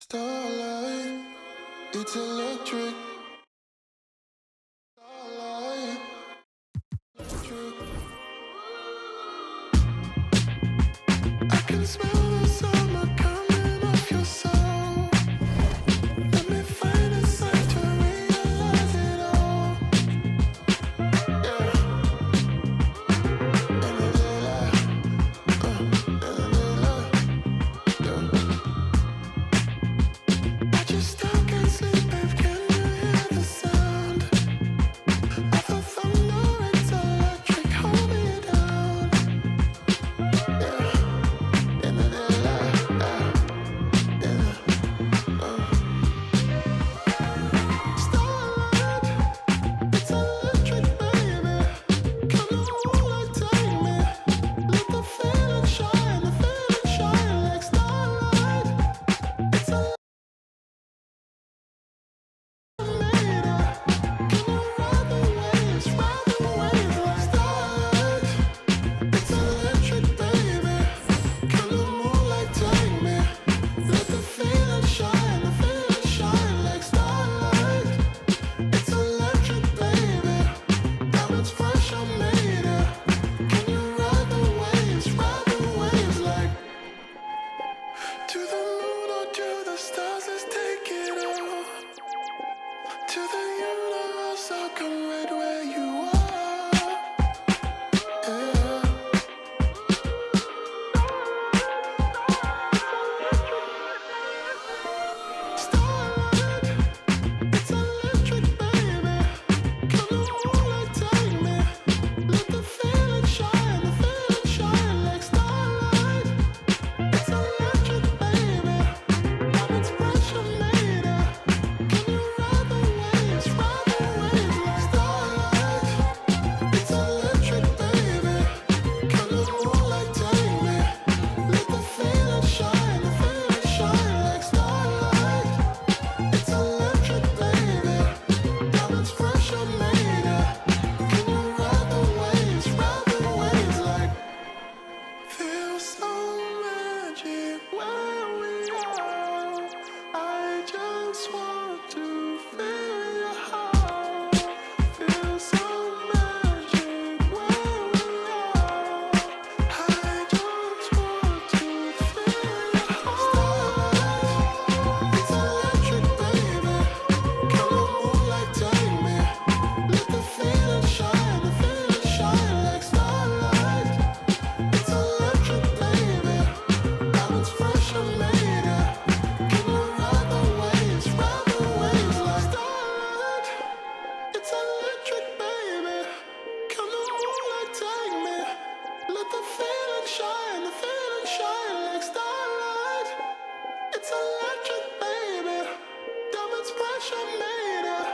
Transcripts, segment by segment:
Starlight, it's electric. Starlight, electric. I can smell the summer coming off your soul. Let me find a sign to realize it all. Yeah. In the daylight, in the daylight, yeah. I just still can't sleep, babe. Can you hear the sound of the thunder? It's electric. Hold me down. Yeah. In the daylight, Starlight, it's electric, baby. Come on, moonlight, take me. Let the feeling shine like starlight. It's electric. Can you ride the waves like starlight? It's electric, baby. Come on, moonlight, take me. Let the feeling shine like starlight. It's electric, baby. Diamonds fresh, I made it. Can you ride the waves like to the moon or to the stars? Let's take it all. To the universe, I'll come right where you are. Yeah. Starlight, it's electric, baby. Come on, moonlight, take me. Let the feeling shine like starlight. It's electric, baby. Diamonds fresh, I made it. Can you ride the waves like starlight? It's electric, baby. Come on, moonlight, take me. Let the feeling shine like starlight. It's electric, baby. Diamonds fresh, I made it. Can you ride the waves like feel so magic where we are. I just want to feel your heart. Feel so magic where we are. I just want to feel your heart. It's electric, baby. Come on, moonlight, take me. Let the feeling shine like starlight. It's electric, baby. Diamonds fresh, I made it. Can you ride the waves like starlight? It's electric, baby. Come on, moonlight, take me. Let the feeling shine like starlight. It's electric, baby. Diamonds fresh, I made it.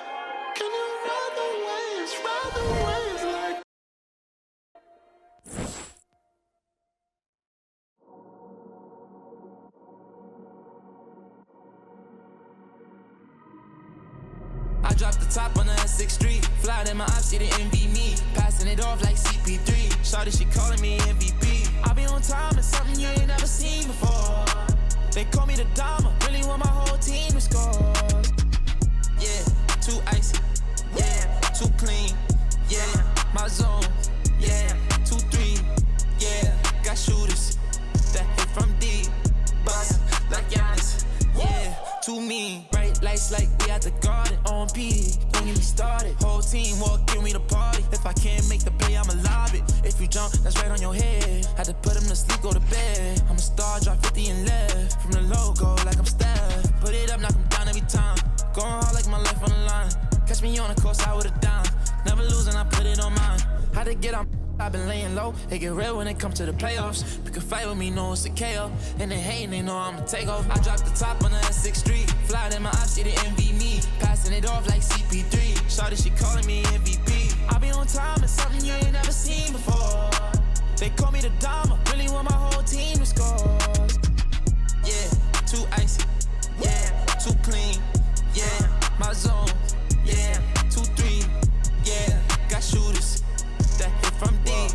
Can you ride the waves like I dropped the top on the S6 street. Fly in my ops, she didn't envy me. Passing it off like CP3. Shawty, she calling me MVP. I be on time, it's something you ain't never seen before. They call me the Dama, really want my whole team to score. Yeah, too icy. Yeah, too clean. Yeah, my zone. Yeah, 2-3. Yeah, got shooters that hit from deep. Bust like Giannis. Yeah, too mean. Bright lights like we at the garden. On PD, don't get me started. Whole team walk in, we the party. If I can't make the play, I'ma lob it. If you jump, that's right on your head. Had to put him to sleep, go to bed. I'm a star, drop 50 and left. From the logo, like I'm Steph. Put it up, knock him down every time. Going hard like my life on the line. Catch me on the course, I would've dimed. Never losing, I put it on mine. Had to get on. I've been laying low, it get real when it comes to the playoffs. Pick a fight with me, know it's a KO. And they hating, they know I'ma take off. I dropped the top on the S6 street. Fly in my ops, she didn't envy me. Passing it off like CP3. Shawty, she calling me MVP. I be on time, it's something you ain't never seen before. They call me the Dama, really want my whole team to score. Yeah, too icy. Yeah, too clean. Yeah, my zone. Yeah, 2-3. Yeah, got shooters that hit from deep.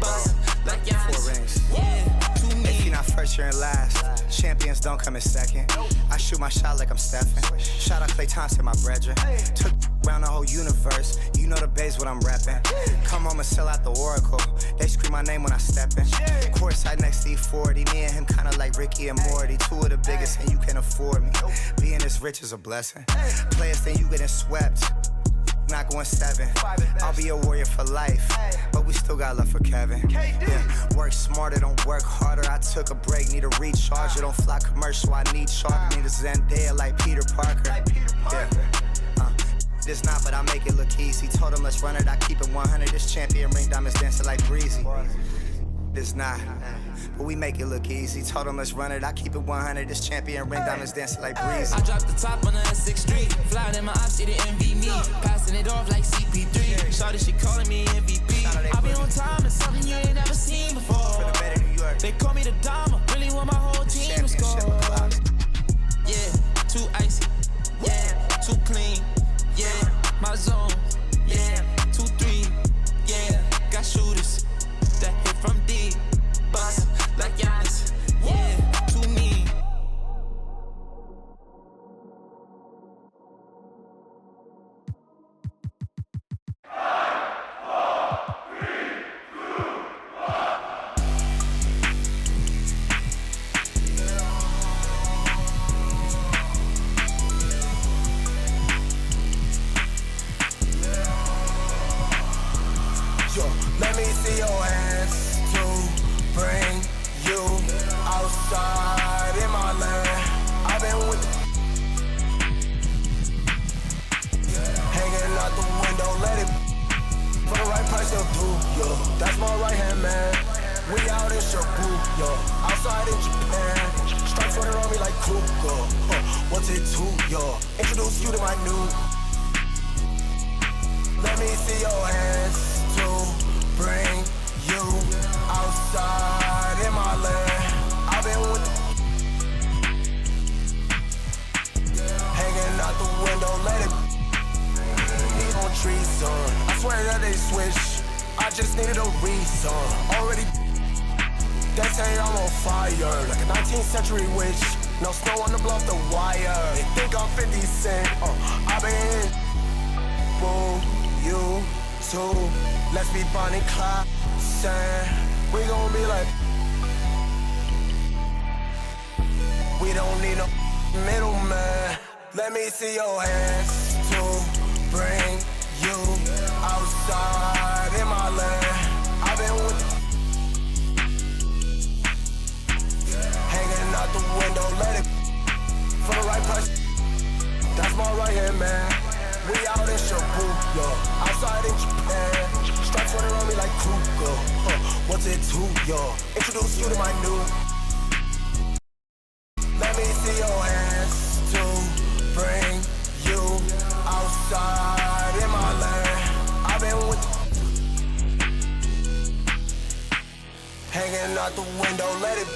Bust like Giannis. 4 rings. Yeah, too mean. If you're not first, you're in last. Champions don't come in second. I shoot my shot like I'm Stephen. Shout out Klay Thompson, my brethren. Took around the whole universe. You know the base what I'm rapping. Come home and sell out the Oracle. They scream my name when I step in. Courtside next to E40. Me and him kinda like Ricky and Morty. Two of the biggest and you can't afford me. Being this rich is a blessing. Players think you getting swept. Not going 7. I'll be a warrior for life, but we still got love for Kevin. Yeah, work smarter, don't work harder. I took a break, need a recharge. Don't fly commercial, I need charter. Need a Zendaya like Peter Parker. Yeah, this not, but I make it look easy. Told him let's run it, I keep it 100. This champion ring diamonds dancing like breezy. This not, but we make it look easy. Told him let's run it, I keep it 100. This champion ring diamonds dancing like breezy. I dropped the top on the SX Street. Flying in my ops, she didn't envy me. Passing it off like CP3. Shawty, she calling me MVP. I be on time, it's something you ain't never seen before. They call me the Dama, really want my whole team to score. Yeah, too icy. Yeah, too clean. Yeah, my zone. Yeah, 2-3. Yeah, got shooters that hit from deep. Bust like Giannis. Yeah, too mean. Let me see your hands to bring you outside in my land. I've been with hanging out the window, let it for the right price they'll do, yo. That's my right hand man. We out in Shabu, yo. Outside in Japan. Stripes running around me like Kuko. What's it to, yo? Introduce you to my new. Let me see your hands to bring you outside in my land. I've been with hanging out the window, let it need on trees on. I swear that they switch. I just needed a reason. Already they say I'm on fire, like a 19th century witch. No snow on the bluff, the wire. They think I'm 50 Cent. I've been boom, you too. Let's be Bonnie Clyde, we gon' be like. We don't need no middleman. Let me see your hands to bring you outside in my land. I've been with hanging out the window, let it for the right price. That's my right hand man. We out in Shabu, yo. Outside in Japan. Stripes running around me like Kuko. What's it to, yo? Introduce you to my new. Let me see your hands to bring you outside in my land. I've been with hanging out the window, let it.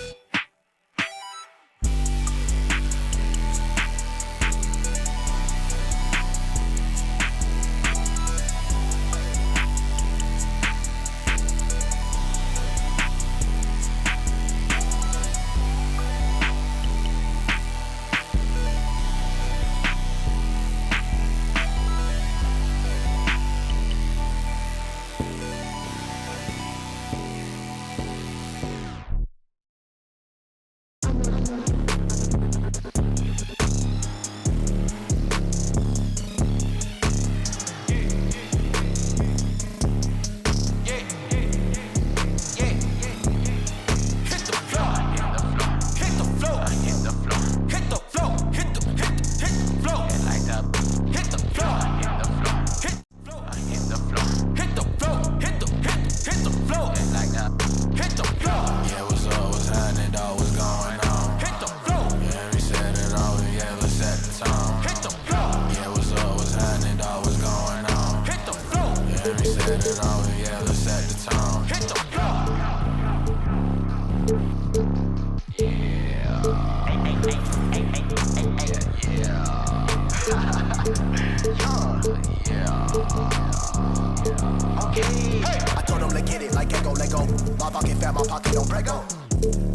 I told them to get it like Lego. My pocket fat, my pocket don't break up.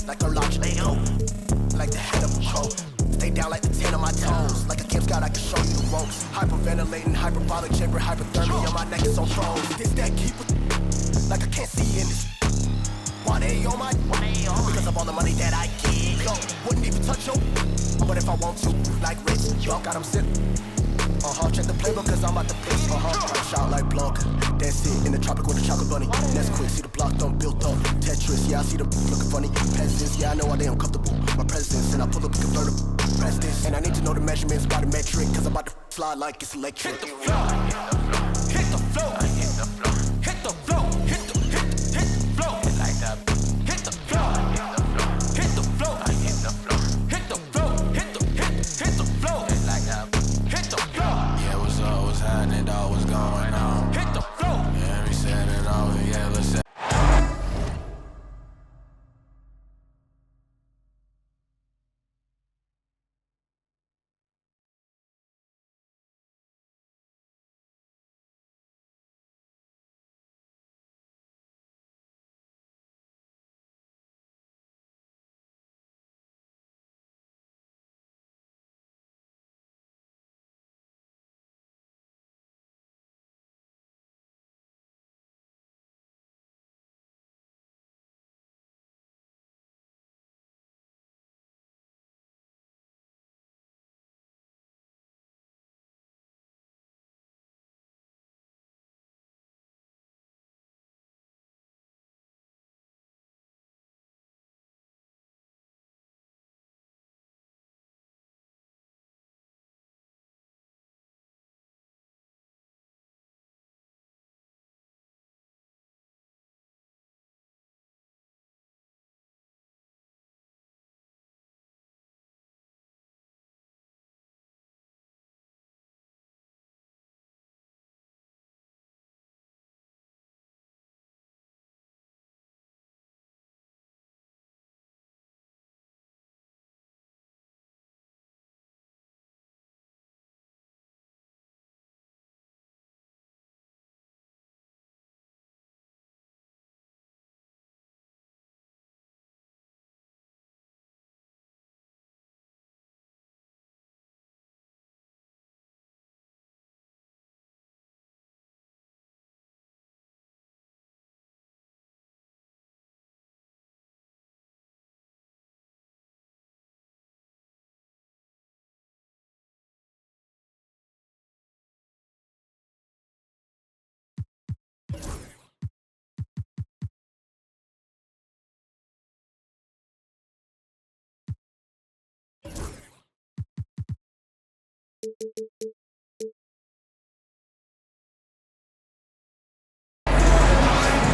Like a large Lego. Like the cold. Stay down like the 10 on my toes. Like a Kim Scott, I can show you the ropes. Hyperventilating, hyperbolic chamber, hypothermia. My neck is on froze. This that keeper, like I can't see in this. Why they on my? Because of all the money that I get. Yo, wouldn't even touch you. But if I want to, like Rich, yo, got him sitting. Check the playbook cause I'm about to pitch. Shout like Blanca. That's it, in the tropic with the chocolate bunny. That's quick, see the block done built up. Tetris, yeah, I see the looking funny. Peasants, yeah, I know why they uncomfortable. My presence, and I pull up a convertible. Press this, and I need to know the measurements by the metric. Cause I'm about to fly like it's electric. Hit the floor, hit the floor, hit the floor, hit the floor, hit the floor, hit like that. Hit the floor, hit the floor, hit the floor, hit the floor, hit the floor, hit like that. Hit the floor. Yeah, what's up, what's happening, dog, what's going on? Hit the floor. Yeah, we said it all, yeah, let's say.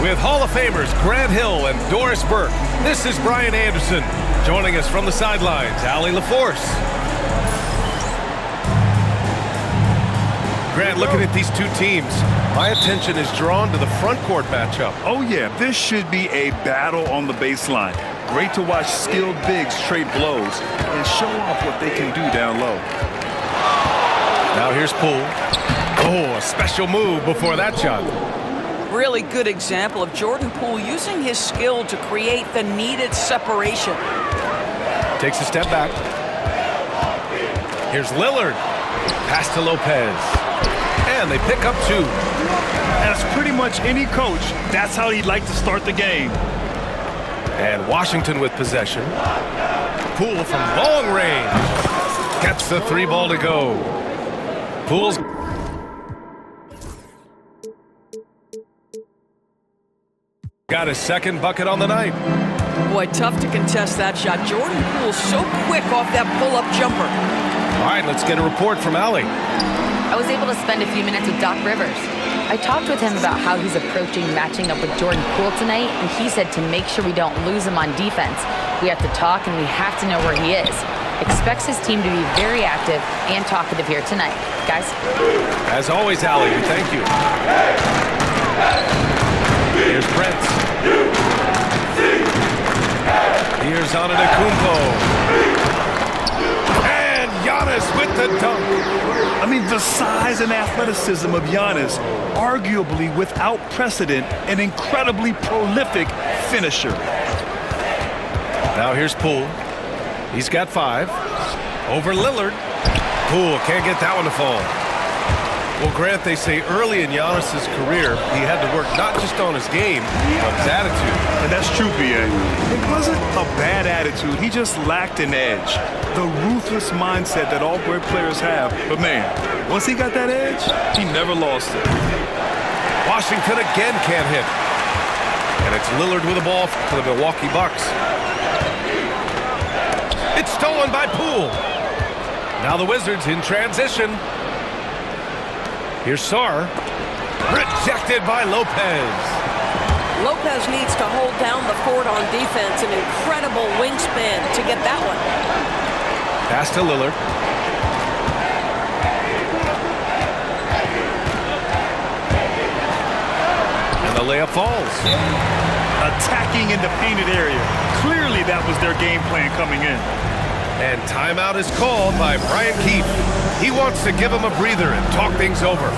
With Hall of Famers Grant Hill and Doris Burke, this is Brian Anderson. Joining us from the sidelines, Allie LaForce. Grant, looking at these two teams, my attention is drawn to the front court matchup. Oh yeah, this should be a battle on the baseline. Great to watch skilled bigs trade blows and show off what they can do down low. Now here's Poole. Oh, a special move before that shot. Really good example of Jordan Poole using his skill to create the needed separation. Takes a step back. Here's Lillard. Pass to Lopez. And they pick up two. As pretty much any coach, that's how he'd like to start the game. And Washington with possession. Poole from long range. Gets the 3 ball to go. Poole's got his second bucket on the night. Boy, tough to contest that shot. Jordan Poole so quick off that pull-up jumper. All right, let's get a report from Allie. I was able to spend a few minutes with Doc Rivers. I talked with him about how he's approaching matching up with Jordan Poole tonight, and he said to make sure we don't lose him on defense, we have to talk and we have to know where he is. Expects his team to be very active and talkative here tonight. Guys? As always, Allie, we thank you. Here's Brent. Here's Antetokounmpo. And Giannis with the dunk. I mean, the size and athleticism of Giannis, arguably without precedent, an incredibly prolific finisher. Now here's Poole. He's got 5. Over Lillard. Poole can't get that one to fall. Well, Grant, they say early in Giannis's career, he had to work not just on his game, but his attitude. And that's true, B.A. It wasn't a bad attitude. He just lacked an edge. The ruthless mindset that all great players have. But, man, once he got that edge, he never lost it. Washington again can't hit. And it's Lillard with the ball for the Milwaukee Bucks. It's stolen by Poole. Now the Wizards in transition. Here's Sarr. Rejected by Lopez. Lopez needs to hold down the fort on defense. An incredible wingspan to get that one. Pass to Lillard. And the layup falls. Attacking in the painted area. Clearly that was their game plan coming in. And timeout is called by Brian Keefe. He wants to give him a breather and talk things over.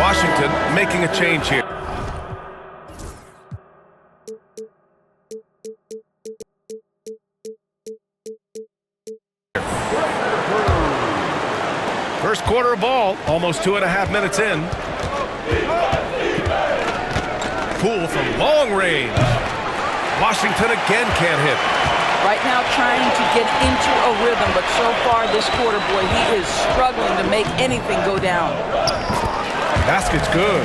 Washington making a change here. First quarter of ball, almost 2.5 minutes in. Poole from long range. Washington again can't hit. Right now trying to get into a rhythm, but so far this quarter, boy, he is struggling to make anything go down. Basket's good.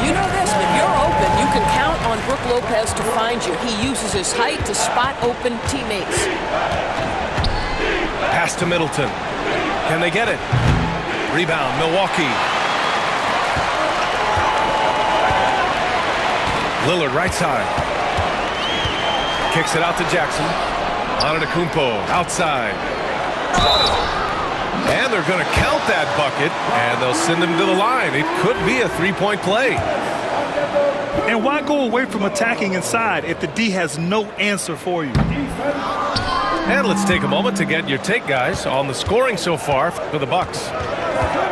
You know this, if you're open, you can count on Brook Lopez to find you. He uses his height to spot open teammates. Pass to Middleton. Can they get it? Rebound, Milwaukee. Lillard right side. Kicks it out to Jackson. Antetokounmpo outside. And they're going to count that bucket, and they'll send him to the line. It could be a three-point play. And why go away from attacking inside if the D has no answer for you? And let's take a moment to get your take, guys, on the scoring so far for the Bucks.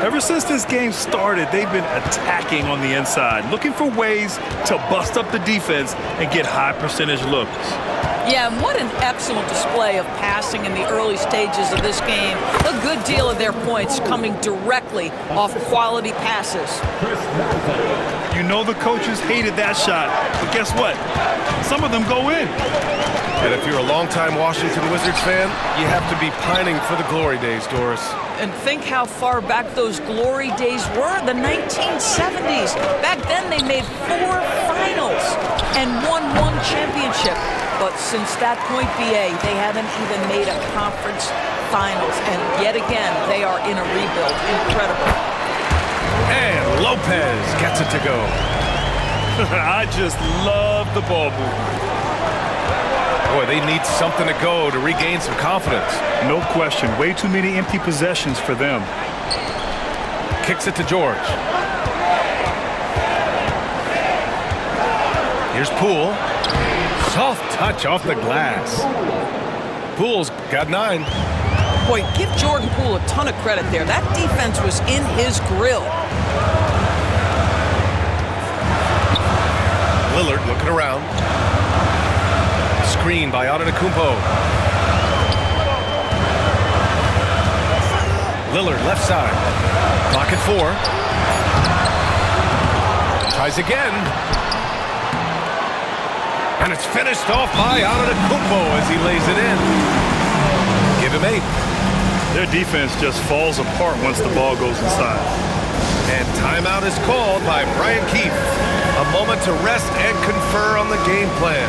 Ever since this game started, they've been attacking on the inside, looking for ways to bust up the defense and get high percentage looks. Yeah, and what an excellent display of passing in the early stages of this game. A good deal of their points coming directly off quality passes. You know the coaches hated that shot, but guess what? Some of them go in. And if you're a longtime Washington Wizards fan, you have to be pining for the glory days, Doris. And think how far back those glory days were, the 1970s. Back then they made 4 finals and won 1 championship. But since that point, BA, they haven't even made a conference finals. And yet again, they are in a rebuild. Incredible. And Lopez gets it to go. I just love the ball movement. Boy, they need something to go to regain some confidence. No question. Way too many empty possessions for them. Kicks it to George. Here's Poole. Soft touch off the glass. Poole's got 9. Boy, give Jordan Poole a ton of credit there. That defense was in his grill. Lillard looking around. Screen by Antetokounmpo. Lillard left side. Clock at 4. Tries again. And it's finished off by Antetokounmpo as he lays it in. Give him 8. Their defense just falls apart once the ball goes inside. And timeout is called by Brian Keefe. A moment to rest and confer on the game plan.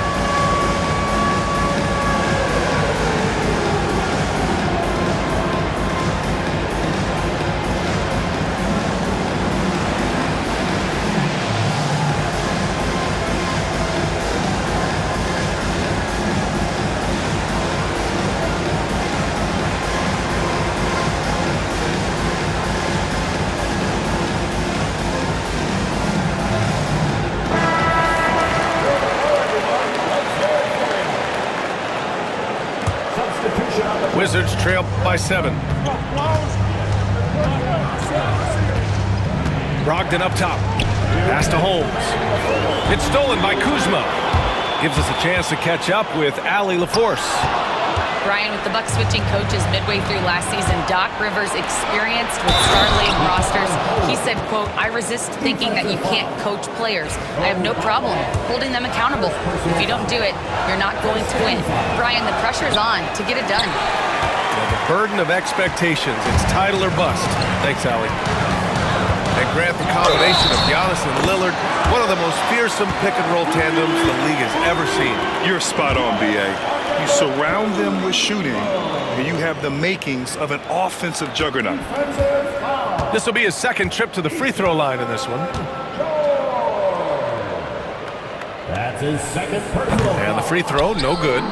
Wizards trail by 7. Brogdon up top. Pass to Holmes. It's stolen by Kuzma. Gives us a chance to catch up with Allie LaForce. Brian, with the Bucks switching coaches midway through last season, Doc Rivers, experienced with star-laden rosters, he said, quote, "I resist thinking that you can't coach players. I have no problem holding them accountable. If you don't do it, you're not going to win." Brian, the pressure's on to get it done. Well, the burden of expectations. It's title or bust. Thanks, Allie. And Grant, the combination of Giannis and Lillard, one of the most fearsome pick-and-roll tandems the league has ever seen. You're spot on, B.A. You surround them with shooting, and you have the makings of an offensive juggernaut. This will be his second trip to the free throw line in this one. That's his second personal. And the free throw, no good.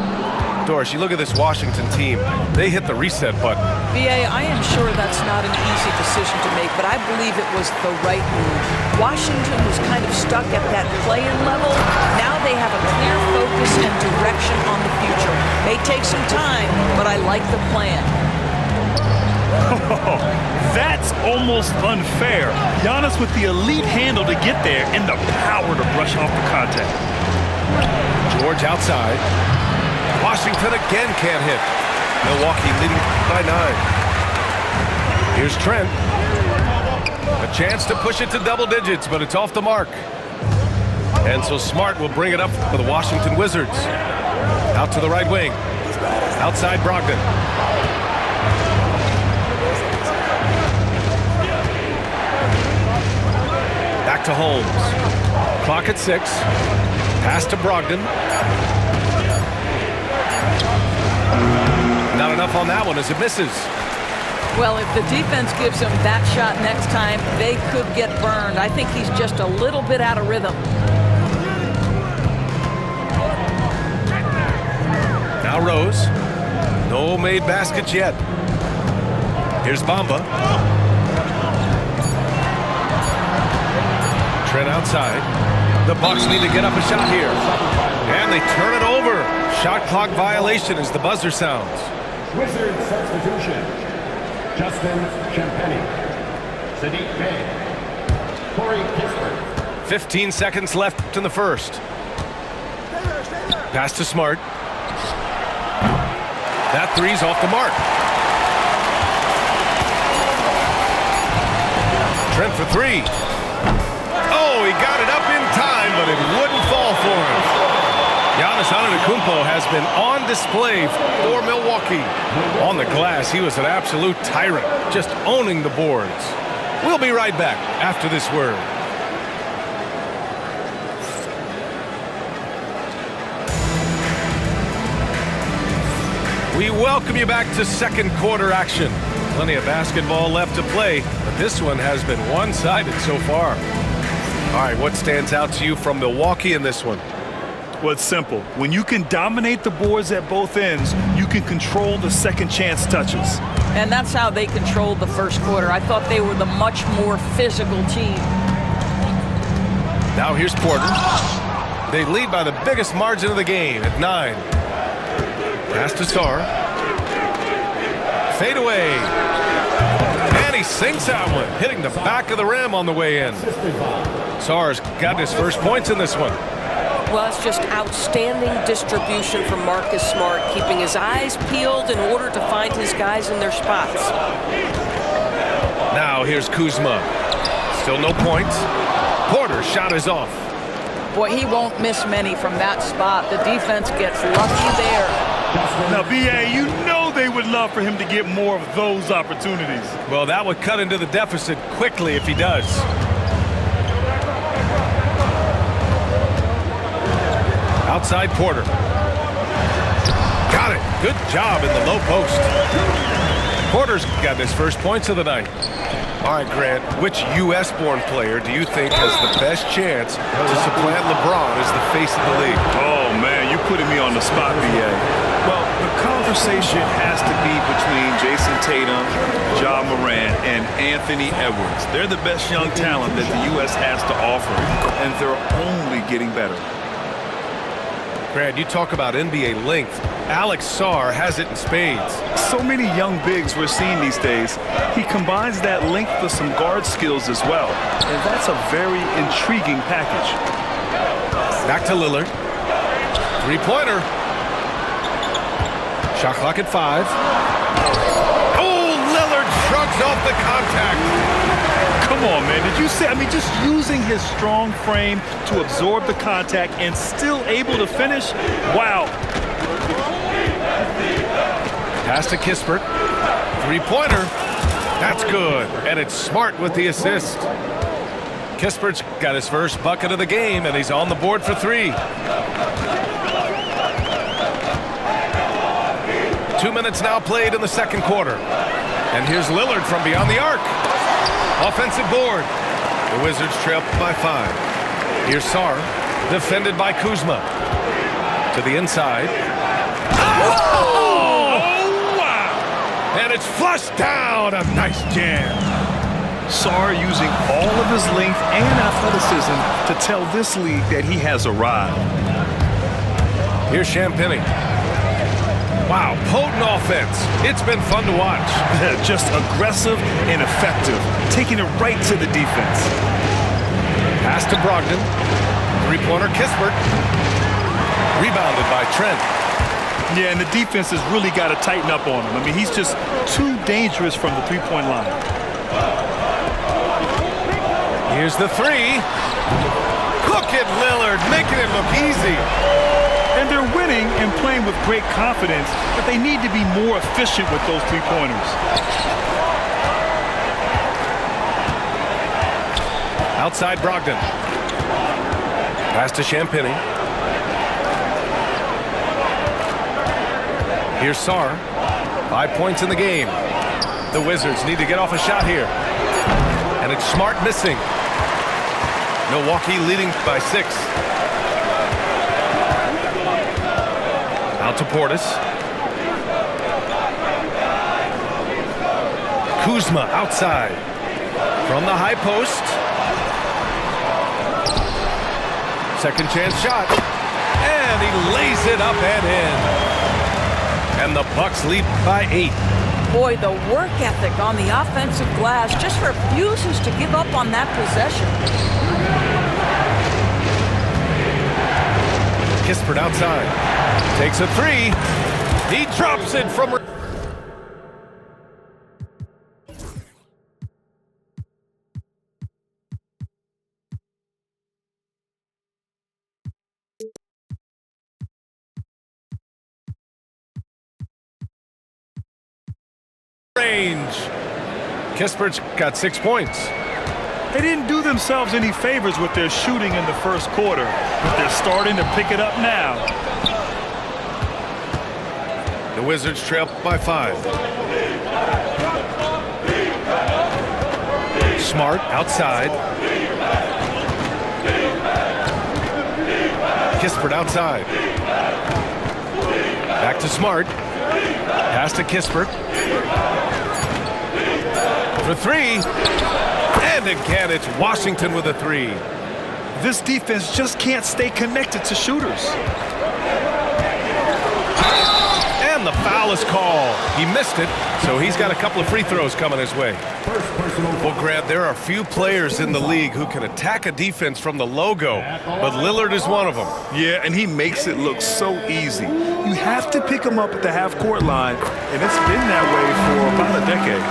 Doris, you look at this Washington team. They hit the reset button. BA, I am sure that's not an easy decision to make, but I believe it was the right move. Washington was kind of stuck at that play-in level. Now they have a clear focus and direction on the future. May take some time, but I like the plan. That's almost unfair. Giannis with the elite handle to get there and the power to brush off the contact. George outside. Washington again can't hit. Milwaukee leading by 9. Here's Trent. A chance to push it to double digits, but it's off the mark. And so Smart will bring it up for the Washington Wizards. Out to the right wing. Outside Brogdon. Back to Holmes. Clock at 6. Pass to Brogdon. Not enough on that one as it misses. Well, if the defense gives him that shot next time, they could get burned. I think he's just a little bit out of rhythm. Now Rose. No made baskets yet. Here's Bamba. Trent outside. The Bucks need to get up a shot here. And they turn it over. Shot clock violation as the buzzer sounds. Wizard substitution. Justin Champagny. Sadiq Bey. Corey Kispert. 15 seconds left in the first. Pass to Smart. That three's off the mark. Trent for 3. Oh, he got it up in time, but it wouldn't fall for him. Giannis Antetokounmpo has been on display for Milwaukee. On the glass, he was an absolute tyrant, just owning the boards. We'll be right back after this word. We welcome you back to second quarter action. Plenty of basketball left to play, but this one has been one-sided so far. All right, what stands out to you from Milwaukee in this one? Well, it's simple. When you can dominate the boards at both ends, you can control the second chance touches. And that's how they controlled the first quarter. I thought they were the much more physical team. Now here's Porter. They lead by the biggest margin of the game at 9. Pass to Sarr. Fade away. And he sinks that one, hitting the back of the rim on the way in. Sarr's got his first points in this one. Well, it's just outstanding distribution from Marcus Smart, keeping his eyes peeled in order to find his guys in their spots. Now here's Kuzma. Still no points. Porter's shot is off. Boy, he won't miss many from that spot. The defense gets lucky there. Now, B.A., you know they would love for him to get more of those opportunities. Well, that would cut into the deficit quickly if he does. Outside Porter. Got it. Good job in the low post. Porter's got his first points of the night. All right, Grant, which U.S.-born player do you think has the best chance to supplant LeBron as the face of the league? Oh, man, you're putting me on the spot, B.A. Well, the conversation has to be between Jason Tatum, Ja Morant, and Anthony Edwards. They're the best young talent that the U.S. has to offer, and they're only getting better. Grant, you talk about NBA length. Alex Sarr has it in spades. So many young bigs we're seeing these days. He combines that length with some guard skills as well. And that's a very intriguing package. Back to Lillard. Three-pointer. Shot clock at 5. Oh, Lillard shrugs off the contact. Come on, man. Did you see? I mean, just using his strong frame to absorb the contact and still able to finish. Wow. Pass to Kispert. Three-pointer. That's good. And it's Smart with the assist. Kispert's got his first bucket of the game, and he's on the board for 3. 2 minutes now played in the second quarter. And here's Lillard from beyond the arc. Offensive board. The Wizards trail by 5. Here's Sarr, defended by Kuzma. To the inside. Oh, wow! And it's flushed down. A nice jam. Sarr using all of his length and athleticism to tell this league that he has arrived. Here's Champagny. Wow, potent offense. It's been fun to watch. Just aggressive and effective, taking it right to the defense. Pass to Brogdon. Three-pointer Kispert. Rebounded by Trent. Yeah, and the defense has really got to tighten up on him. I mean, he's just too dangerous from the three-point line. Here's the 3. Look at Lillard making it look easy. And they're winning and playing with great confidence, but they need to be more efficient with those three-pointers. Outside Brogdon. Pass to Champagny. Here's Sarr. 5 points in the game. The Wizards need to get off a shot here. And it's Smart missing. Milwaukee leading by 6. Out to Portis. Kuzma outside. From the high post. Second chance shot. And he lays it up and in. And the Bucks lead by 8. Boy, the work ethic on the offensive glass just refuses to give up on that possession. Kispert outside. Takes a 3. He drops it from... range. Kispert's got 6 points. They didn't do themselves any favors with their shooting in the first quarter, but they're starting to pick it up now. The Wizards trail by 5. Smart outside. Kispert outside. Back to Smart. Pass to Kispert. For 3. And again, it's Washington with a 3. This defense just can't stay connected to shooters. And the foul is called. He missed it, so he's got a couple of free throws coming his way. Well, Grant, there are few players in the league who can attack a defense from the logo, but Lillard is one of them. Yeah, and he makes it look so easy. You have to pick him up at the half-court line, and it's been that way for about a decade.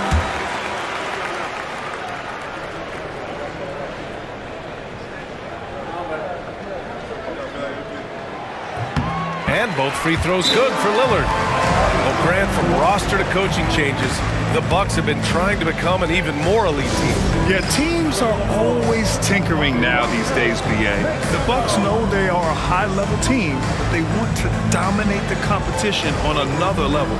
And both free throws good for Lillard. Well, Grant, from roster to coaching changes, the Bucks have been trying to become an even more elite team. Yeah, teams are always tinkering now these days, BA. The Bucks know they are a high-level team, but they want to dominate the competition on another level.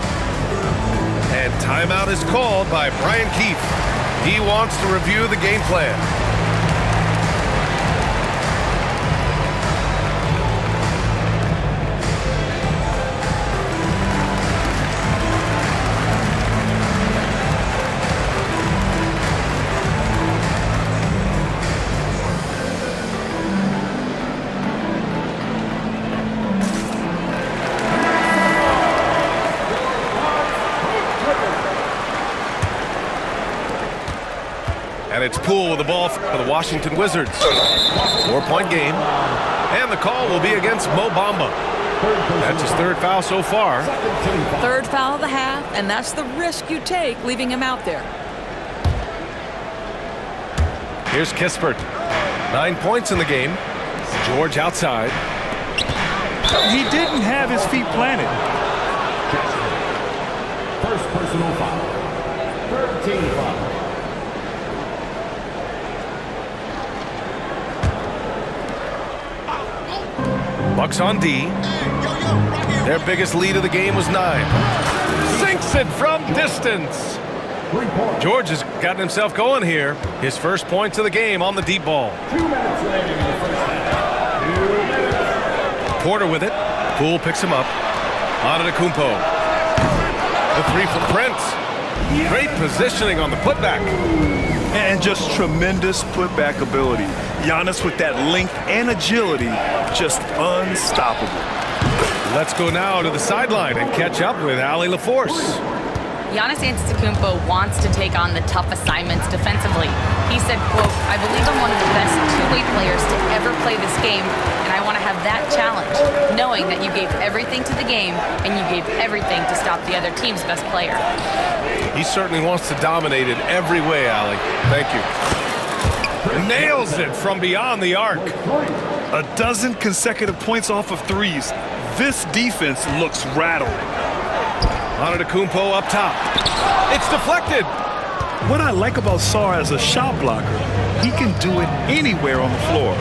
And timeout is called by Brian Keefe. He wants to review the game plan. And it's Poole with the ball for the Washington Wizards. 4-point game. And the call will be against Mo Bamba. That's his third foul so far. Third foul of the half, and that's the risk you take leaving him out there. Here's Kispert. 9 points in the game. George outside. He didn't have his feet planted. First personal foul. 13 foul. Bucks on D. Their biggest lead of the game was 9. Sinks it from distance. George has gotten himself going here. His first points of the game on the deep ball. 2 minutes remaining in the first half. 2 minutes. Porter with it. Poole picks him up. Antetokounmpo. The three from Prince. Great positioning on the putback. And just tremendous putback ability. Giannis with that length and agility, just unstoppable. Let's go now to the sideline and catch up with Allie LaForce. Giannis Antetokounmpo wants to take on the tough assignments defensively. He said, quote, "I believe I'm one of the best two-way players to ever play this game, and I want to have that challenge, knowing that you gave everything to the game and you gave everything to stop the other team's best player." He certainly wants to dominate in every way, Allie. Thank you. Nails it from beyond the arc. A dozen consecutive points off of threes. This defense looks rattled. Antetokounmpo up top. It's deflected. What I like about Sarr as a shot blocker, he can do it anywhere on the floor.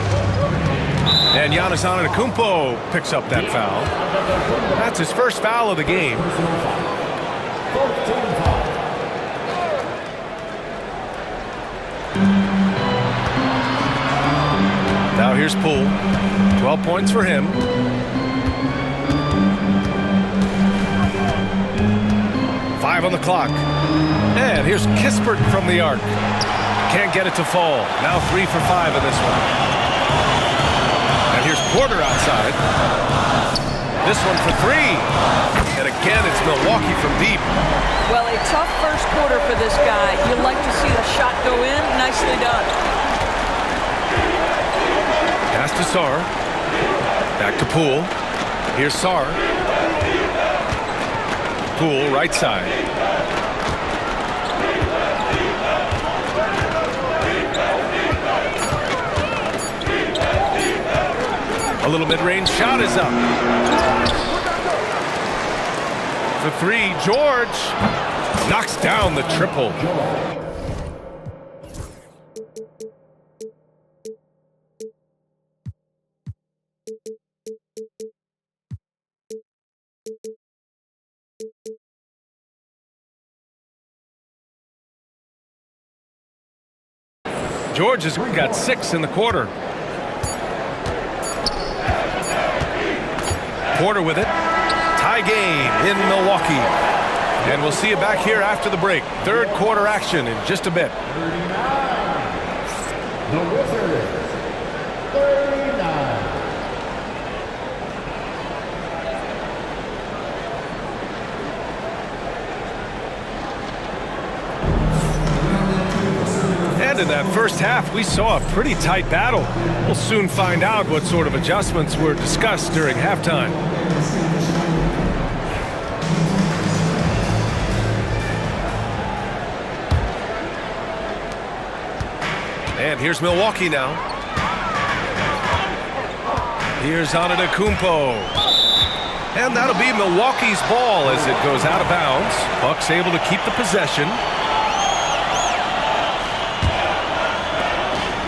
And Giannis Antetokounmpo picks up that foul. That's his first foul of the game. Now here's Poole. 12 points for him. Five on the clock. And here's Kispert from the arc. Can't get it to fall. Now 3 for 5 in this one. And here's Porter outside. This one for 3. And again, it's Milwaukee from deep. Well, a tough first quarter for this guy. You'd like to see the shot go in. Nicely done. Pass to Sarr. Back to Poole. Here's Sarr. Poole, right side. A little mid-range shot is up. For 3, George knocks down the triple. George has got 6 in the quarter. Porter with it. Tie game in Milwaukee. And we'll see you back here after the break. Third quarter action in just a bit. 39. The Wizards, 39. And in that first half, we saw a pretty tight battle. We'll soon find out what sort of adjustments were discussed during halftime. And here's Milwaukee now. Here's Antetokounmpo. And that'll be Milwaukee's ball as it goes out of bounds. Bucks able to keep the possession.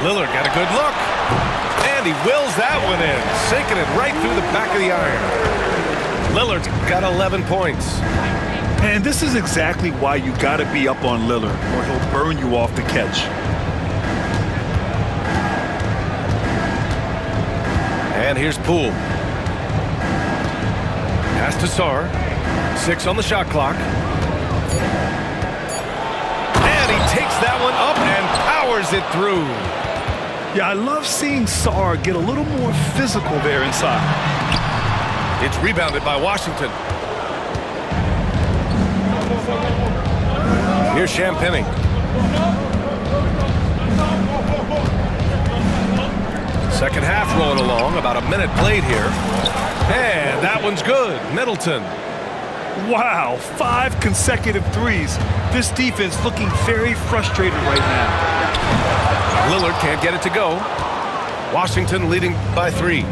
Lillard got a good look. And he wills that one in, sinking it right through the back of the iron. Lillard's got 11 points. And this is exactly why you got to be up on Lillard, or he'll burn you off the catch. And here's Poole. Pass to Sarr. 6 on the shot clock. And he takes that one up and powers it through. Yeah, I love seeing Sarr get a little more physical there inside. It's rebounded by Washington. Here's Champagnie. Second half rolling along, about a minute played here. And that one's good. Middleton. Wow, 5 consecutive threes. This defense looking very frustrated right now. Lillard can't get it to go. Washington leading by 3.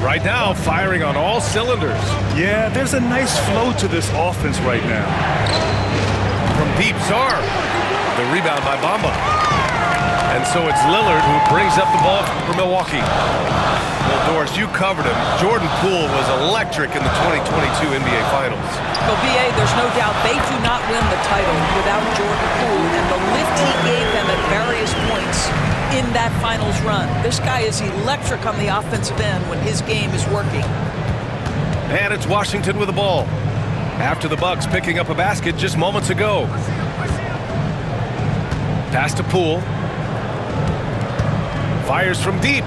Right now, firing on all cylinders. Yeah, there's a nice flow to this offense right now. From deep, Sarr. The rebound by Bamba. And so it's Lillard who brings up the ball for Milwaukee. Well, Doris, you covered him. Jordan Poole was electric in the 2022 NBA Finals. Well, B.A., there's no doubt they do not win the title without Jordan Poole and the lift he gave them at various points in that finals run. This guy is electric on the offensive end when his game is working. And it's Washington with the ball. After the Bucks picking up a basket just moments ago. Pass to Poole. Fires from deep.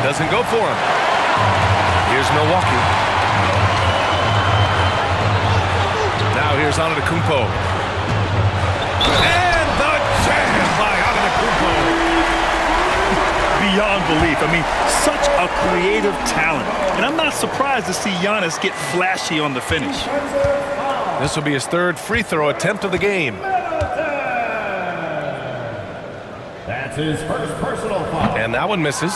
Doesn't go for him. Here's Milwaukee. Now here's Antetokounmpo. And the jam by Antetokounmpo. Beyond belief. I mean, such a creative talent. And I'm not surprised to see Giannis get flashy on the finish. This will be his 3rd free throw attempt of the game. That's his first personal foul. And that one misses.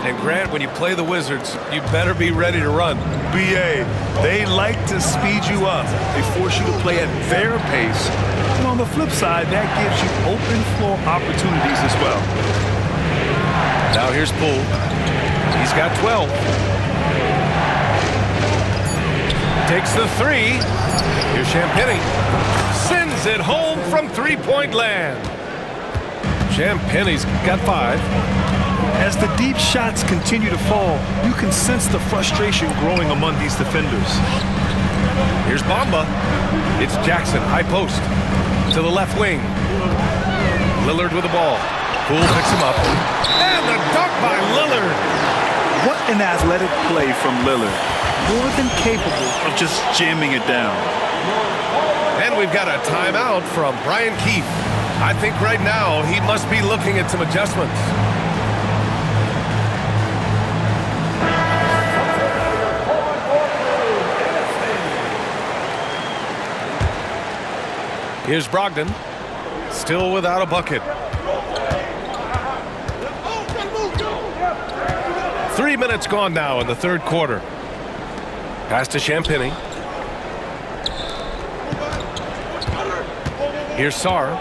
And Grant, when you play the Wizards, you better be ready to run. B.A., they like to speed you up. They force you to play at their pace. And on the flip side, that gives you open floor opportunities as well. Now here's Poole. He's got 12. Takes the 3. Here's Champagnie. Sends it home from three-point land. Champagnie's got 5. As the deep shots continue to fall, you can sense the frustration growing among these defenders. Here's Bamba. It's Jackson, high post. To the left wing. Lillard with the ball. Poole picks him up. And the dunk by Lillard. What an athletic play from Lillard. More than capable of just jamming it down. And we've got a timeout from Brian Keefe. I think right now he must be looking at some adjustments. Here's Brogdon, still without a bucket. 3 minutes gone now in the 3rd quarter. Pass to Champagnie. Here's Sarr.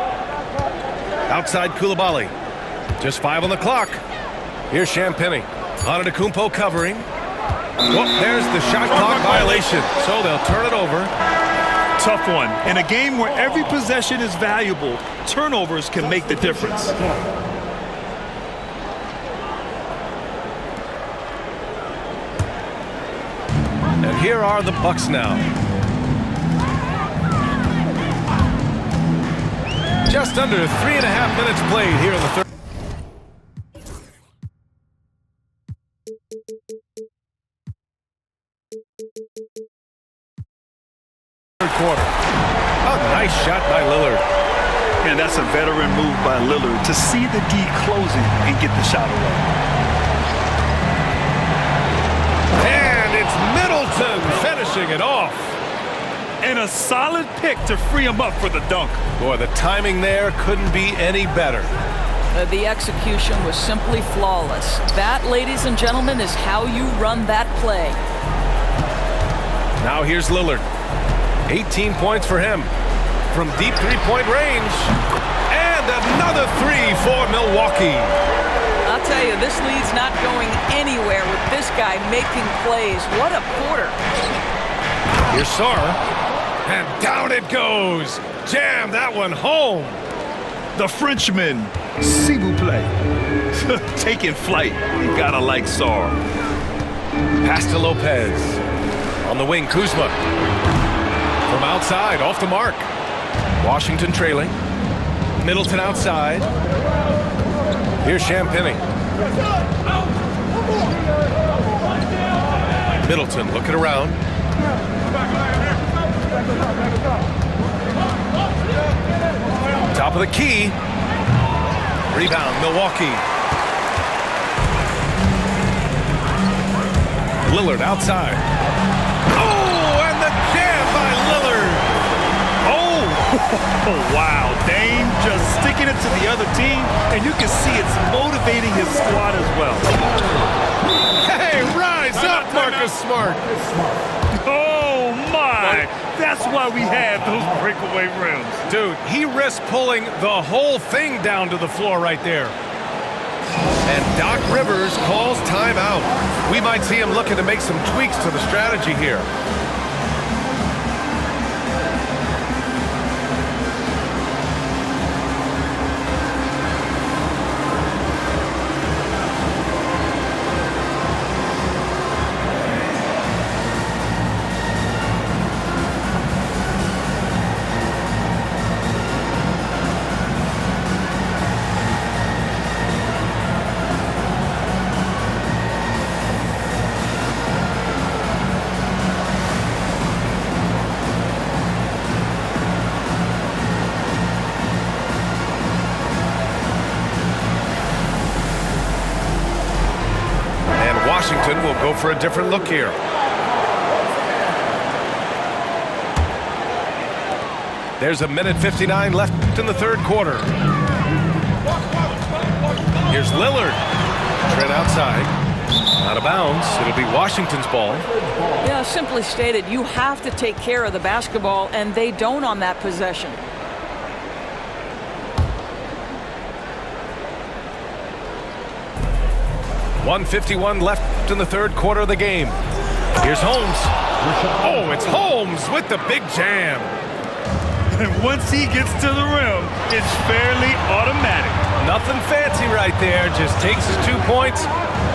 Outside Koulibaly. Just 5 on the clock. Here's Champagnie. Antetokounmpo covering. Oh, there's the shot clock violation. So they'll turn it over. Tough one. In a game where every possession is valuable, turnovers can make the difference. And here are the Bucks now. Just under 3.5 minutes played here in the 3rd. Quarter. A nice shot by Lillard. And that's a veteran move by Lillard to see the D closing and get the shot away. And it's Middleton finishing it off. And a solid pick to free him up for the dunk. Boy, the timing there couldn't be any better. The execution was simply flawless. That, ladies and gentlemen, is how you run that play. Now here's Lillard. 18 points for him from deep three-point range. And another 3 for Milwaukee. I'll tell you, this lead's not going anywhere with this guy making plays. What a quarter. Here's Sarr. And down it goes. Jam that one home. The Frenchman, s'il vous plaît. Taking flight. You gotta like Sarr. Pass to Lopez. On the wing, Kuzma. From outside, off the mark. Washington trailing. Middleton outside. Here's Champagnie. Middleton looking around. Top of the key. Rebound, Milwaukee. Lillard outside. Oh, and the jam by Lillard. Oh, wow. Dame just sticking it to the other team, and you can see it's motivating his squad as well. Hey, rise up, Marcus Smart. Oh, my. That's why we have those breakaway rims. Dude, he risked pulling the whole thing down to the floor right there. And Doc Rivers calls timeout. We might see him looking to make some tweaks to the strategy here. Washington will go for a different look here. There's a minute 59 left in the third quarter. Here's Lillard. Trent outside. Out of bounds. It'll be Washington's ball. Yeah, simply stated, you have to take care of the basketball, and they don't on that possession. .151 left in the third quarter of the game. Here's Holmes. Oh, it's Holmes with the big jam. And once he gets to the rim, it's fairly automatic. Nothing fancy right there. Just takes his 2 points,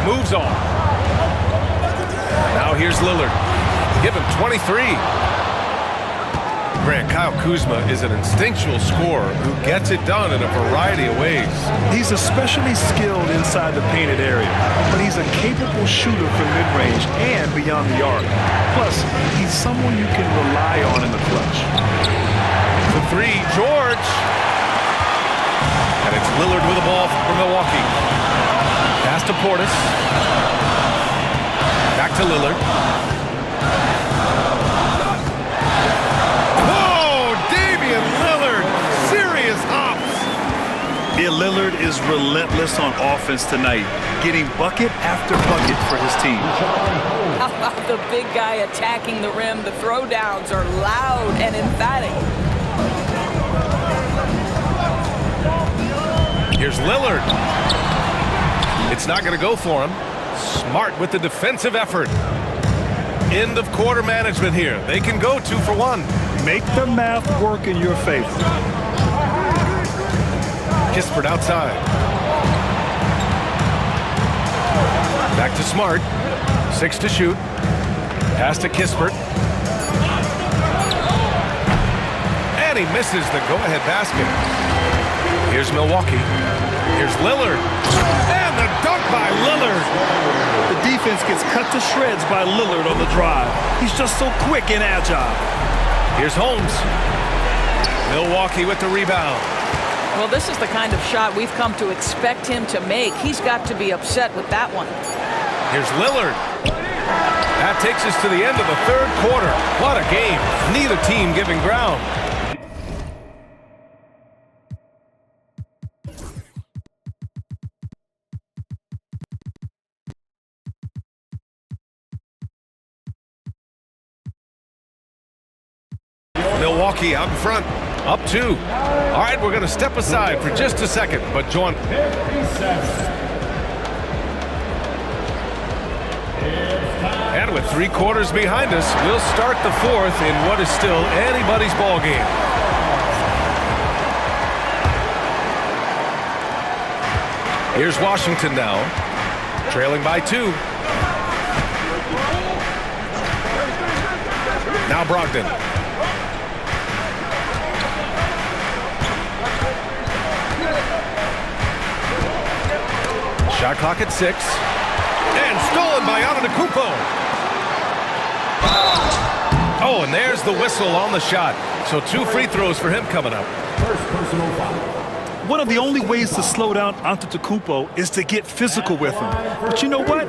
moves on. Now here's Lillard. Give him 23. Grant, Kyle Kuzma is an instinctual scorer who gets it done in a variety of ways. He's especially skilled inside the painted area, but he's a capable shooter from mid-range and beyond the arc. Plus, he's someone you can rely on in the clutch. The three, George. And it's Lillard with the ball for Milwaukee. Pass to Portis. Back to Lillard. Yeah, Lillard is relentless on offense tonight, getting bucket after bucket for his team. How about the big guy attacking the rim? The throwdowns are loud and emphatic. Here's Lillard. It's not going to go for him. Smart with the defensive effort. End of quarter management here. They can go 2 for 1. Make the math work in your favor. Kispert outside. Back to Smart. 6 to shoot. Pass to Kispert. And he misses the go-ahead basket. Here's Milwaukee. Here's Lillard. And the dunk by Lillard. The defense gets cut to shreds by Lillard on the drive. He's just so quick and agile. Here's Holmes. Milwaukee with the rebound. Well, this is the kind of shot we've come to expect him to make. He's got to be upset with that one. Here's Lillard. That takes us to the end of the third quarter. What a game. Neither team giving ground. Milwaukee out in front. Up 2. All right, we're going to step aside for just a second, but join. And with 3 quarters behind us, we'll start the fourth in what is still anybody's ball game. Here's Washington now, trailing by 2. Now Brogdon. Shot clock at 6. And stolen by Antetokounmpo. Oh, and there's the whistle on the shot. So 2 free throws for him coming up. First personal foul. One of the only ways to slow down Antetokounmpo is to get physical with him. But you know what?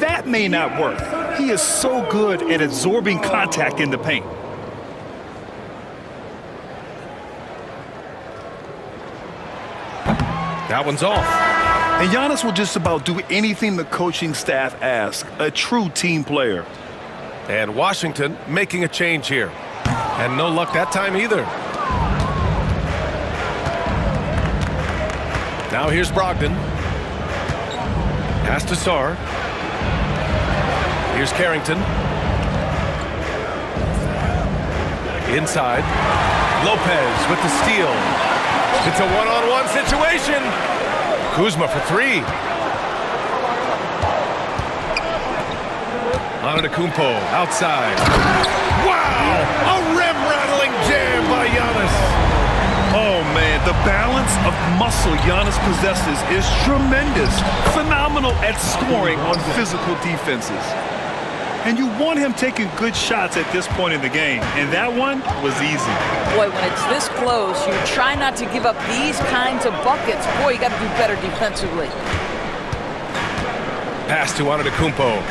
That may not work. He is so good at absorbing contact in the paint. That one's off. And Giannis will just about do anything the coaching staff asks. A true team player. And Washington making a change here. And no luck that time either. Now here's Brogdon. Pass to Sarr. Here's Carrington. Inside. Lopez with the steal. It's a one-on-one situation. Kuzma for three. Antetokounmpo outside. Wow! A rim-rattling jam by Giannis. Oh, man, the balance of muscle Giannis possesses is tremendous. Phenomenal at scoring on physical defenses. And you want him taking good shots at this point in the game. And that one was easy. Boy, when it's this close, you try not to give up these kinds of buckets. Boy, you got to do better defensively. Pass to Antetokounmpo.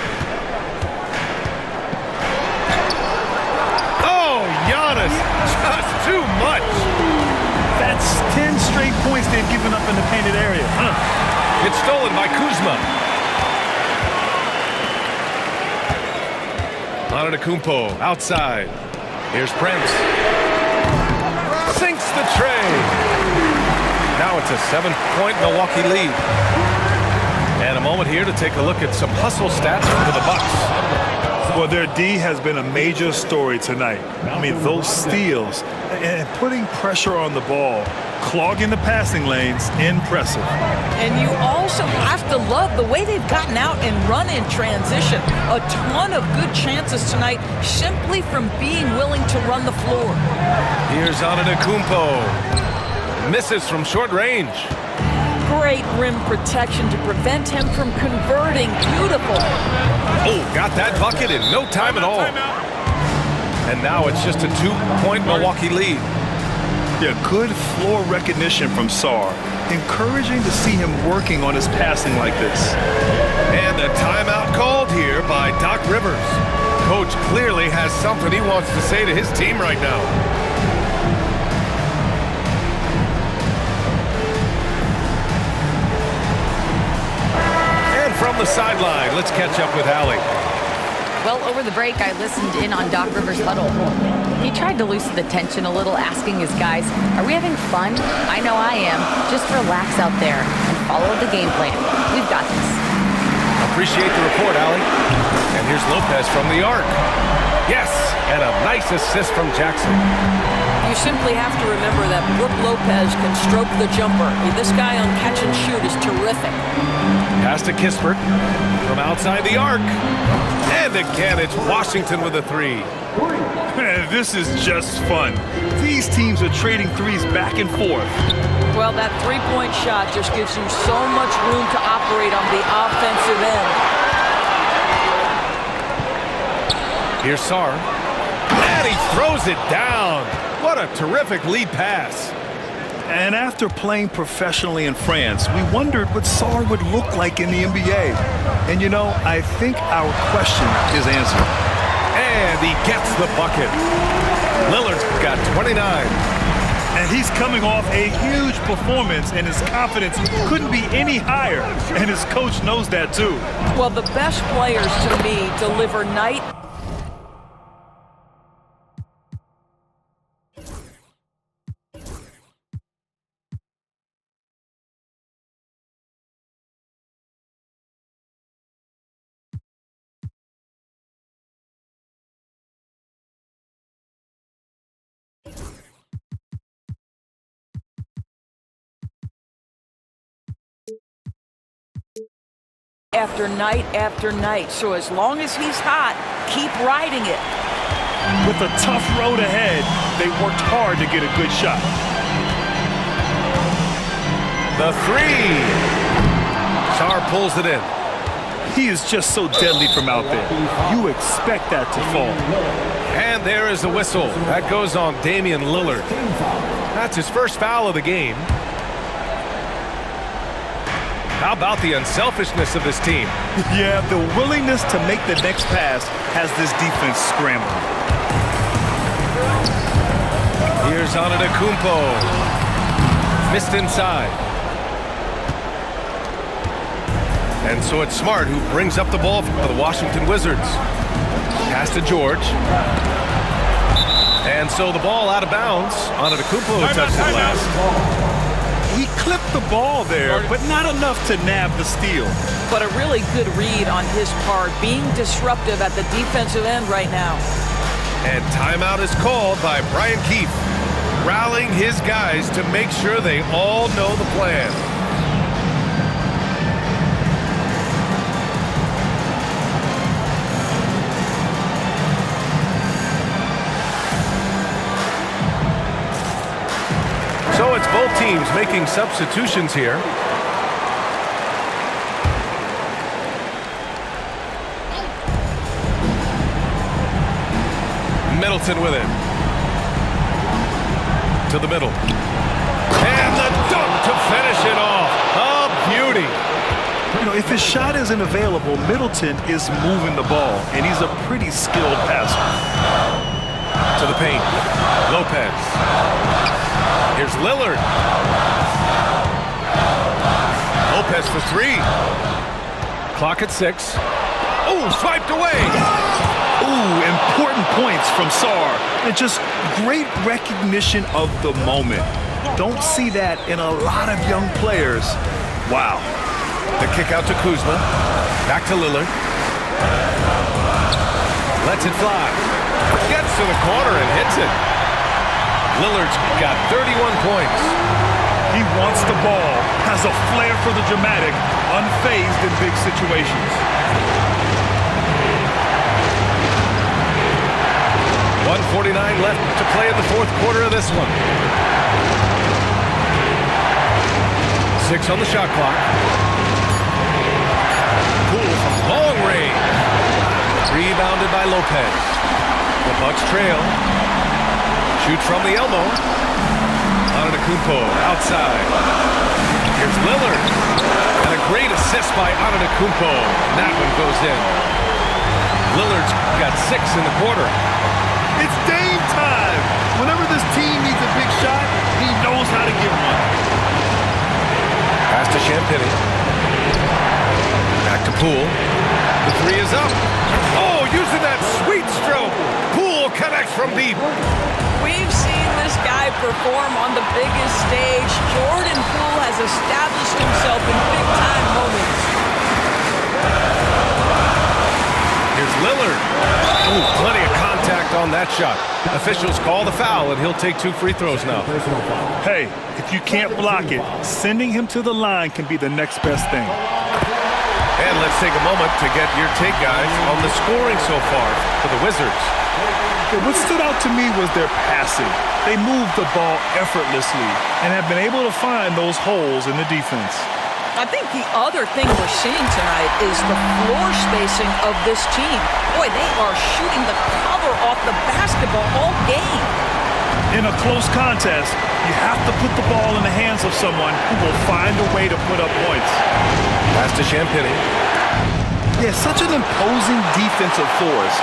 Oh, Giannis, just too much. That's 10 straight points they've given up in the painted area. It's stolen by Kuzma. Antetokounmpo outside. Here's Prince. Sinks the tray. Now it's a 7-point Milwaukee lead. And a moment here to take a look at some hustle stats for the Bucks. Well, their D has been a major story tonight. I mean, those steals and putting pressure on the ball, clogging the passing lanes, impressive. And you also have to love the way they've gotten out and run in transition. A ton of good chances tonight simply from being willing to run the floor. Here's Antetokounmpo. Misses from short range. Great rim protection to prevent him from converting. Beautiful. Oh, got that bucket in no time at all. And now it's just a 2-point Milwaukee lead. Yeah, good floor recognition from Sarr. Encouraging to see him working on his passing like this. And a timeout called here by Doc Rivers. Coach clearly has something he wants to say to his team right now. And from the sideline, let's catch up with Allie. Well, over the break, I listened in on Doc Rivers' huddle. He tried to loosen the tension a little, asking his guys, are we having fun? I know I am. Just relax out there and follow the game plan. We've got this. Appreciate the report, Allie. And here's Lopez from the arc. Yes, and a nice assist from Jackson. You simply have to remember that Brook Lopez can stroke the jumper. This guy on catch and shoot is terrific. Pass to Kispert from outside the arc. And again, it's Washington with a three. Man, this is just fun. These teams are trading threes back and forth. Well, that three-point shot just gives you so much room to operate on the offensive end. Here's Sarr. And he throws it down. What a terrific lead pass. And after playing professionally in France, we wondered what Sarr would look like in the NBA. And you know, I think our question is answered. And he gets the bucket. Lillard's got 29. And he's coming off a huge performance, and his confidence couldn't be any higher. And his coach knows that too. Well, the best players to me deliver night after night after night. So as long as he's hot, keep riding it. With a tough road ahead, they worked hard to get a good shot. The three. Sarr pulls it in. He is just so deadly from out there. You expect that to fall. And there is the whistle. That goes on Damian Lillard. That's his first foul of the game. How about the unselfishness of this team? Yeah, the willingness to make the next pass has this defense scrambling. Here's Antetokounmpo. Missed inside. And so it's Smart who brings up the ball for the Washington Wizards. Pass to George. And so the ball out of bounds. Antetokounmpo touched it last. He clipped the ball there, but not enough to nab the steal. But a really good read on his part, being disruptive at the defensive end right now. And timeout is called by Brian Keefe, rallying his guys to make sure they all know the plan. So it's both teams making substitutions here. Middleton with it. To the middle. And the dunk to finish it off. A beauty. You know, if his shot isn't available, Middleton is moving the ball, and he's a pretty skilled passer. To the paint. Lopez. Here's Lillard. Lopez for three. Clock at 6. Oh, swiped away. Ooh, important points from Sarr. And just great recognition of the moment. Don't see that in a lot of young players. Wow. The kick out to Kuzma. Back to Lillard. Lets it fly. Gets to the corner and hits it. Lillard's got 31 points. He wants the ball, has a flair for the dramatic, unfazed in big situations. 1:49 left to play in the fourth quarter of this one. 6 on the shot clock. Poole from long range. Rebounded by Lopez. The Bucks trail. Shoots from the elbow. Antetokounmpo outside. Here's Lillard. And a great assist by Antetokounmpo. That one goes in. Lillard's got 6 in the quarter. It's Dame time! Whenever this team needs a big shot, he knows how to give one. Pass to Champagny. Back to Poole. The 3 is up. Oh, using that sweet stroke. Poole connects from deep. We've seen this guy perform on the biggest stage. Jordan Poole has established himself in big-time moments. Here's Lillard. Ooh, plenty of contact on that shot. Officials call the foul, and he'll take 2 free throws now. Hey, if you can't block it, sending him to the line can be the next best thing. And let's take a moment to get your take, guys, on the scoring so far for the Wizards. What stood out to me was their passing. They moved the ball effortlessly and have been able to find those holes in the defense. I think the other thing we're seeing tonight is the floor spacing of this team. Boy, they are shooting the cover off the basketball all game. In a close contest, you have to put the ball in the hands of someone who will find a way to put up points. Pass to Champagny. Yeah, such an imposing defensive force.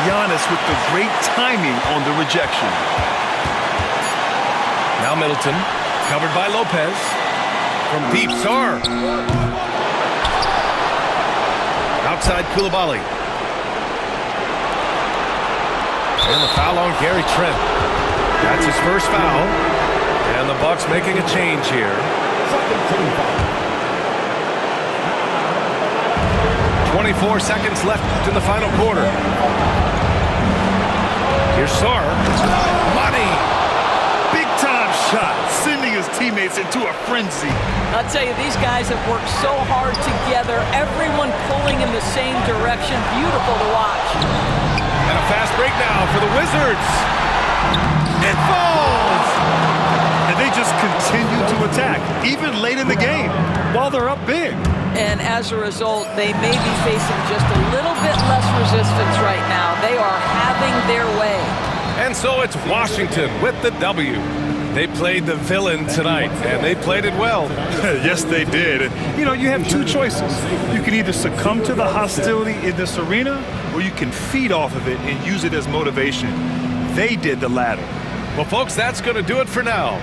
Giannis with the great timing on the rejection. Now Middleton, covered by Lopez. From deep, Sarr. Outside Koulibaly. And the foul on Gary Trent. That's his first foul. And the Bucks making a change here. 24 seconds left in the final quarter. Here's Sarr. Money. Big time shot, sending his teammates into a frenzy. I'll tell you, these guys have worked so hard together. Everyone pulling in the same direction. Beautiful to watch. And a fast break now for the Wizards. It falls! And they just continue to attack, even late in the game, while they're up big. And as a result, they may be facing just a little bit less resistance right now. They are having their way. And so it's Washington with the W. They played the villain tonight, and they played it well. Yes, they did. And, you know, you have two choices. You can either succumb to the hostility in this arena, or you can feed off of it and use it as motivation. They did the latter. Well, folks, that's going to do it for now.